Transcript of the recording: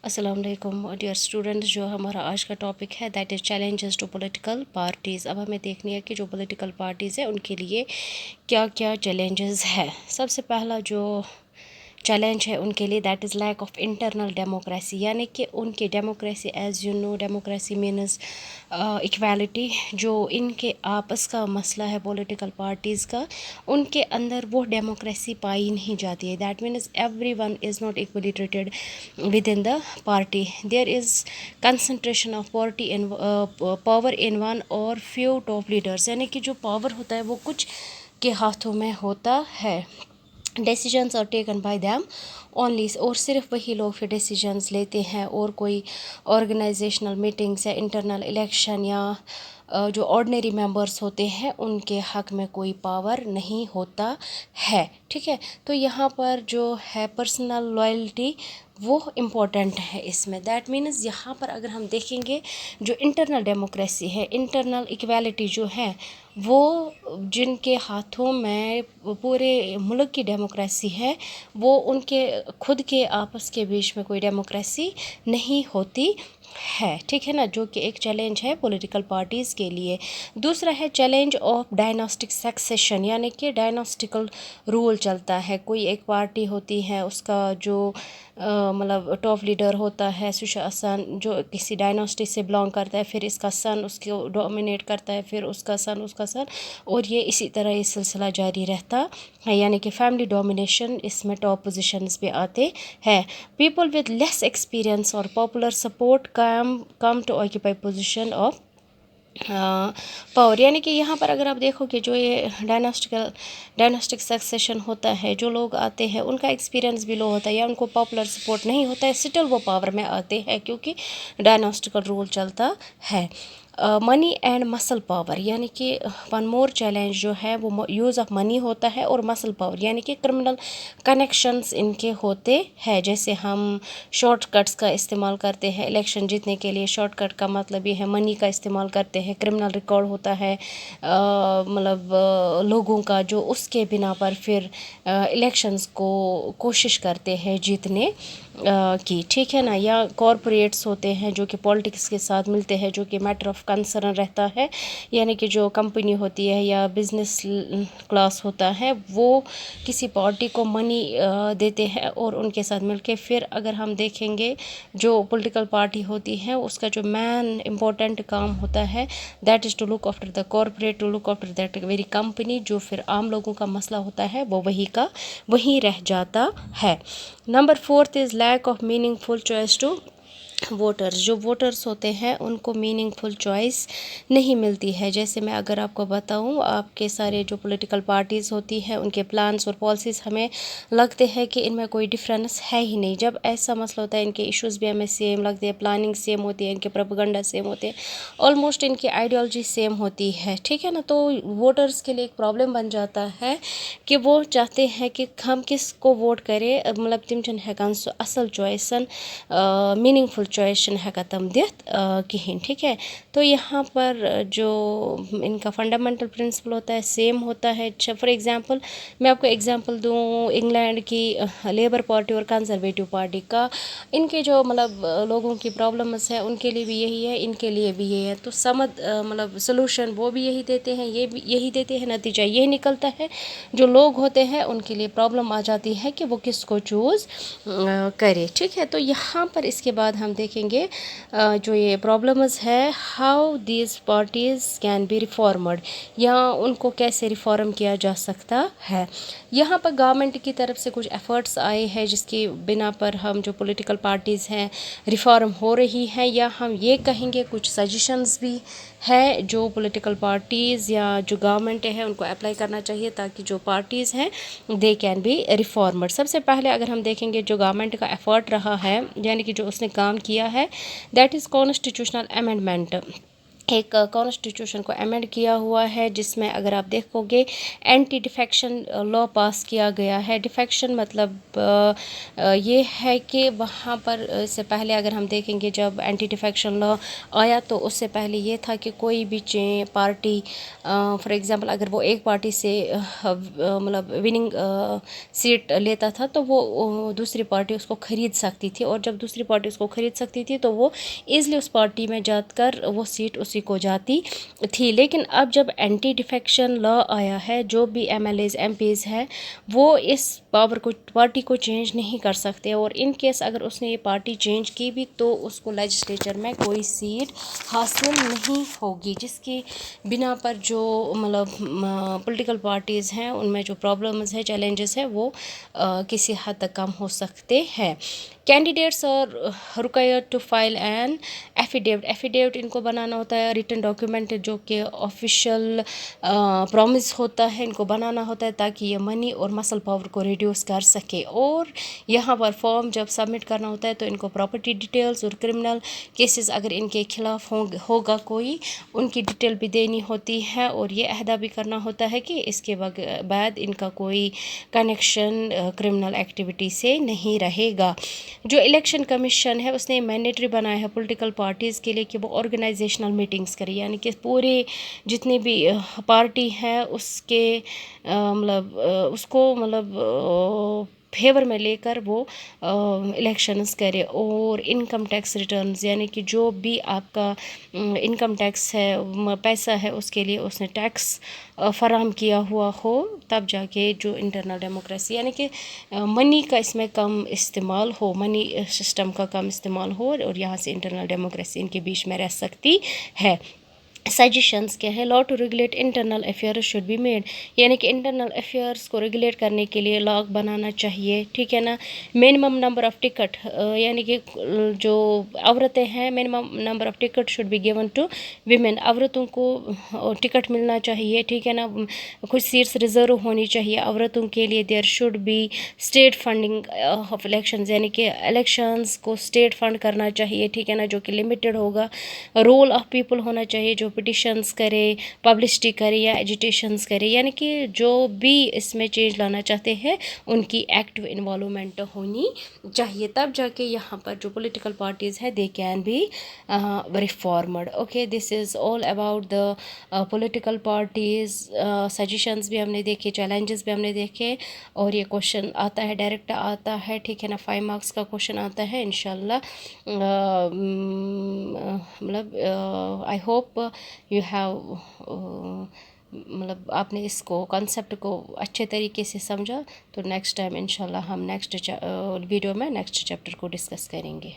السلام علیکم dear students. جو ہمارا آج کا ٹاپک ہے that is challenges to political parties. اب ہمیں دیکھنی ہے کہ جو پولیٹیکل پارٹیز ہیں ان کے لیے کیا کیا چیلنجز ہے. سب سے پہلا جو چیلنج ہے ان کے لیے that is lack of internal democracy, یعنی کہ ان کی democracy as you know democracy means equality. جو ان کے آپس کا مسئلہ ہے پولیٹیکل پارٹیز کا، ان کے اندر وہ ڈیموکریسی پائی نہیں جاتی ہے. That means every one is not equally treated within the party. There is concentration of power in one or few top leaders, یعنی کہ جو پاور ہوتا ہے وہ کچھ کے ہاتھوں میں ہوتا ہے. Decisions are taken by them only, اور صرف وہی لوگ پھر ڈیسیجنس لیتے ہیں، اور کوئی آرگنائزیشنل میٹنگس یا انٹرنل الیکشن یا جو آرڈنری ممبرس ہوتے ہیں ان کے حق میں کوئی پاور نہیں ہوتا ہے. ٹھیک ہے، تو یہاں پر جو ہے پرسنل لائلٹی وہ امپورٹنٹ ہے اس میں. دیٹ مینز یہاں پر اگر ہم دیکھیں گے جو انٹرنل ڈیموکریسی ہے، انٹرنل ایکویلٹی جو ہے، وہ جن کے ہاتھوں میں پورے ملک کی ڈیموکریسی ہے، وہ ان کے خود کے آپس کے بیچ میں کوئی ڈیموکریسی نہیں ہوتی ہے. ٹھیک ہے نا، جو کہ ایک چیلنج ہے پولیٹیکل پارٹیز کے لیے. دوسرا ہے چیلنج آف ڈائناسٹک سکسیشن، یعنی کہ ڈائناسٹیکل رول چلتا ہے. کوئی ایک پارٹی ہوتی ہے، اس کا جو مطلب ٹاپ لیڈر ہوتا ہے سُہ چھُ آسان جو کسی ڈائناسٹی سے بلانگ کرتا ہے، پھر اس کا سن اس کو ڈومینیٹ کرتا ہے، پھر اس کا سن، اور یہ اسی طرح یہ سلسلہ جاری رہتا ہے. یعنی کہ فیملی ڈومینیشن اس میں ٹاپ پوزیشنز پہ آتے ہیں. پیپل ود لیس ایکسپیرئنس اور popular support come to occupy position of power. یعنی کہ یہاں پر اگر آپ دیکھو کہ جو یہ ڈائناسٹک سکسیشن ہوتا ہے، جو لوگ آتے ہیں ان کا ایکسپیرینس بھی لو ہوتا ہے یا ان کو پاپولر سپورٹ نہیں ہوتا ہے، اسٹل وہ پاور میں آتے ہیں کیونکہ ڈائناسٹیکل رول چلتا ہے. منی اینڈ مسل پاور، یعنی کہ ون مور چیلنج جو ہے وہ یوز آف منی ہوتا ہے اور مسل پاور، یعنی کہ کرمنل کنیکشنز ان کے ہوتے ہیں. جیسے ہم شارٹ کٹس کا استعمال کرتے ہیں الیکشن جیتنے کے لیے. شارٹ کٹ کا مطلب یہ ہے منی کا استعمال کرتے ہیں. کرمنل ریکارڈ ہوتا ہے مطلب لوگوں کا، جو اس کے بنا پر پھر الیکشنز کو کوشش کرتے ہیں جیتنے کی. ٹھیک ہے نا، یا کارپوریٹس ہوتے ہیں جو کہ پالیٹکس کے ساتھ ملتے ہیں، جو کہ میٹر آف کنسرن رہتا ہے. یعنی کہ جو کمپنی ہوتی ہے یا بزنس کلاس ہوتا ہے وہ کسی پارٹی کو منی دیتے ہیں اور ان کے ساتھ مل کے پھر اگر ہم دیکھیں گے جو پولیٹیکل پارٹی ہوتی ہے اس کا جو مین امپورٹنٹ کام ہوتا ہے that is to look after the corporate, to look after that very company. جو پھر عام لوگوں کا مسئلہ ہوتا ہے وہ وہی رہ جاتا ہے. Number 4 is lack of meaningful choice to voters. جو ووٹرز ہوتے ہیں ان کو میننگ فل چوائس نہیں ملتی ہے. جیسے میں اگر آپ کو بتاؤں، آپ کے سارے جو پولیٹیکل پارٹیز ہوتی ہیں ان کے پلانس اور پالیسیز ہمیں لگتے ہیں کہ ان میں کوئی ڈفرینس ہے ہی نہیں. جب ایسا مسئلہ ہوتا ہے ان کے ایشوز بھی ہمیں سیم لگتے ہیں، پلاننگ سیم ہوتی ہے، ان کے پروپیگنڈا سیم ہوتے ہیں، آلموسٹ ان کی آئیڈیالوجی سیم ہوتی ہے. ٹھیک ہے نا، تو ووٹرز کے لیے ایک پرابلم بن جاتا ہے کہ وہ چاہتے ہیں کہ ہم کس کو ووٹ کریں. مطلب تم چھنہٕ ہٮ۪کان سُہ اَصٕل چوائسن میننگ فل چوائس چھِنہٕ ہٮ۪کان تم دِتھ کِہیٖنۍ. ٹھیک ہے، تو یہاں پر جو ان کا فنڈامنٹل پرنسپل ہوتا ہے سیم ہوتا ہے. فار ایگزامپل میں آپ کو ایگزامپل دوں انگلینڈ کی لیبر پارٹی اور کنزرویٹو پارٹی کا. ان کے جو مطلب لوگوں کی پرابلمس ہیں ان کے لیے بھی یہی ہے، ان کے لیے بھی یہی ہے. تو مطلب سلوشن وہ بھی یہی دیتے ہیں، یہ بھی یہی دیتے ہیں. نتیجہ یہ نکلتا ہے جو لوگ ہوتے ہیں ان کے لیے پرابلم آ جاتی ہے کہ وہ کس کو چوز کرے. ٹھیک ہے، تو یہاں پر اس کے بعد ہم دیکھیں گے جو یہ پرابلمز ہے how these parties can be reformed, یا ان کو کیسے ریفارم کیا جا سکتا ہے. یہاں پر گورنمنٹ کی طرف سے کچھ ایفرٹس آئے ہیں جس کی بنا پر ہم جو پولیٹیکل پارٹیز ہیں ریفارم ہو رہی ہیں، یا ہم یہ کہیں گے کچھ سجیشنز بھی ہے جو پولیٹیکل پارٹیز یا جو گورنمنٹ ہے ان کو اپلائی کرنا چاہیے تاکہ جو پارٹیز ہیں دے کین بی ریفارمڈ. سب سے پہلے اگر ہم دیکھیں گے جو گورنمنٹ کا ایفرٹ رہا ہے، یعنی کہ جو اس نے کام کیا ہے دیٹ از کانسٹیٹیوشنل امینڈمنٹ. ایک کانسٹیٹیوشن کو امینڈ کیا ہوا ہے جس میں اگر آپ دیکھو گے اینٹی ڈیفیکشن لا پاس کیا گیا ہے. ڈیفیکشن مطلب یہ ہے کہ وہاں پر اس سے پہلے اگر ہم دیکھیں گے جب اینٹی ڈیفیکشن لا آیا تو اس سے پہلے یہ تھا کہ کوئی بھی پارٹی فار ایگزامپل اگر وہ ایک پارٹی سے مطلب وننگ سیٹ لیتا تھا تو وہ دوسری پارٹی اس کو خرید سکتی تھی، اور جب دوسری پارٹی اس کو خرید سکتی تھی تو وہ ایزلی اس پارٹی میں جا کر وہ سیٹ اسی کو جاتی تھی. لیکن اب جب اینٹی ڈیفیکشن لا آیا ہے، جو بھی M L As M Ps ہے وہ اس پارٹی کو چینج نہیں کر سکتے، اور ان کیس اگر اس نے یہ پارٹی چینج کی بھی تو اس کو لیجسلیچر میں کوئی سیٹ حاصل نہیں ہوگی، جس کی بنا پر جو مطلب پولیٹیکل پارٹیز ہیں ان میں جو پرابلمز ہیں، چیلنجز ہیں، وہ کسی حد تک کم ہو سکتے ہیں. کینڈیڈیٹس اور required to file an affidavit ان کو بنانا ہوتا ہے، ریٹن ڈاکیومنٹ جو کہ آفیشیل پرومس ہوتا ہے، ان کو بنانا ہوتا ہے تاکہ یہ منی اور مسل پاور کو ریڈیوس کر سکے. اور یہاں پر فارم جب سبمٹ کرنا ہوتا ہے تو ان کو پراپرٹی ڈیٹیلز اور کرمنل کیسز اگر ان کے خلاف ہوگا کوئی، ان کی ڈیٹیل بھی دینی ہوتی ہے، اور یہ عہدہ بھی کرنا ہوتا ہے کہ اس کے بعد ان کا کوئی کنیکشن کرمنل ایکٹیویٹی سے نہیں رہے گا. جو الیکشن کمیشن ہے اس نے مینڈیٹری بنایا ہے پولیٹیکل پارٹیز کے لیے کہ وہ آرگنائزیشنل میٹنگز کرے، یعنی کہ پورے جتنے بھی پارٹی ہے اس کے مطلب اس کو مطلب فیور میں لے کر وہ الیکشنز کرے. اور انکم ٹیکس ریٹرنز، یعنی کہ جو بھی آپ کا انکم ٹیکس ہے، پیسہ ہے، اس کے لیے اس نے ٹیکس فراہم کیا ہوا ہو، تب جا کے جو انٹرنل ڈیموکریسی، یعنی کہ منی کا اس میں کم استعمال ہو، منی سسٹم کا کم استعمال ہو، اور یہاں سے انٹرنل ڈیموکریسی ان کے بیچ میں رہ سکتی ہے. سجیشنز کیا ہے؟ Law to regulate internal affairs should be made, یعنی کہ انٹرنل افیئرس کو ریگولیٹ کرنے کے لیے لا بنانا چاہیے، ٹھیک ہے نا. منیمم نمبر آف ٹکٹ، یعنی کہ جو عورتیں ہیں minimum number of ticket should be given to women, عورتوں کو ٹکٹ ملنا چاہیے، ٹھیک ہے نا. کچھ سیٹس ریزرو ہونی چاہیے عورتوں کے لیے. There should be state funding of elections, یعنی کہ الیکشنز کو اسٹیٹ فنڈ کرنا چاہیے، ٹھیک ہے نا، جو کہ لمیٹڈ ہوگا. رول آف پیپل ہونا چاہیے جو پٹیشنز کرے، پبلسٹی کرے یا ایجیٹیشنز کرے، یعنی کہ جو بھی اس میں چینج لانا چاہتے ہیں ان کی ایکٹیو انوالومنٹ ہونی چاہیے، تب جا کے یہاں پر جو پولیٹیکل پارٹیز ہیں they can be reformed. Okay, this is all about the political parties. Suggestions بھی ہم نے دیکھے، چیلنجز بھی ہم نے دیکھے، اور یہ کوشچن آتا ہے ڈائریکٹ آتا ہے، ٹھیک ہے نا. 5 مارکس کا کوشچن آتا ہے انشاءاللہ. مطلب آئی ہوپ یو ہیو مطلب آپ نے اس کو کنسیپٹ کو اچھے طریقے سے سمجھا. تو نیکسٹ ٹائم انشاءاللہ ہم نیکسٹ ویڈیو میں نیکسٹ چیپٹر کو ڈسکس کریں گے.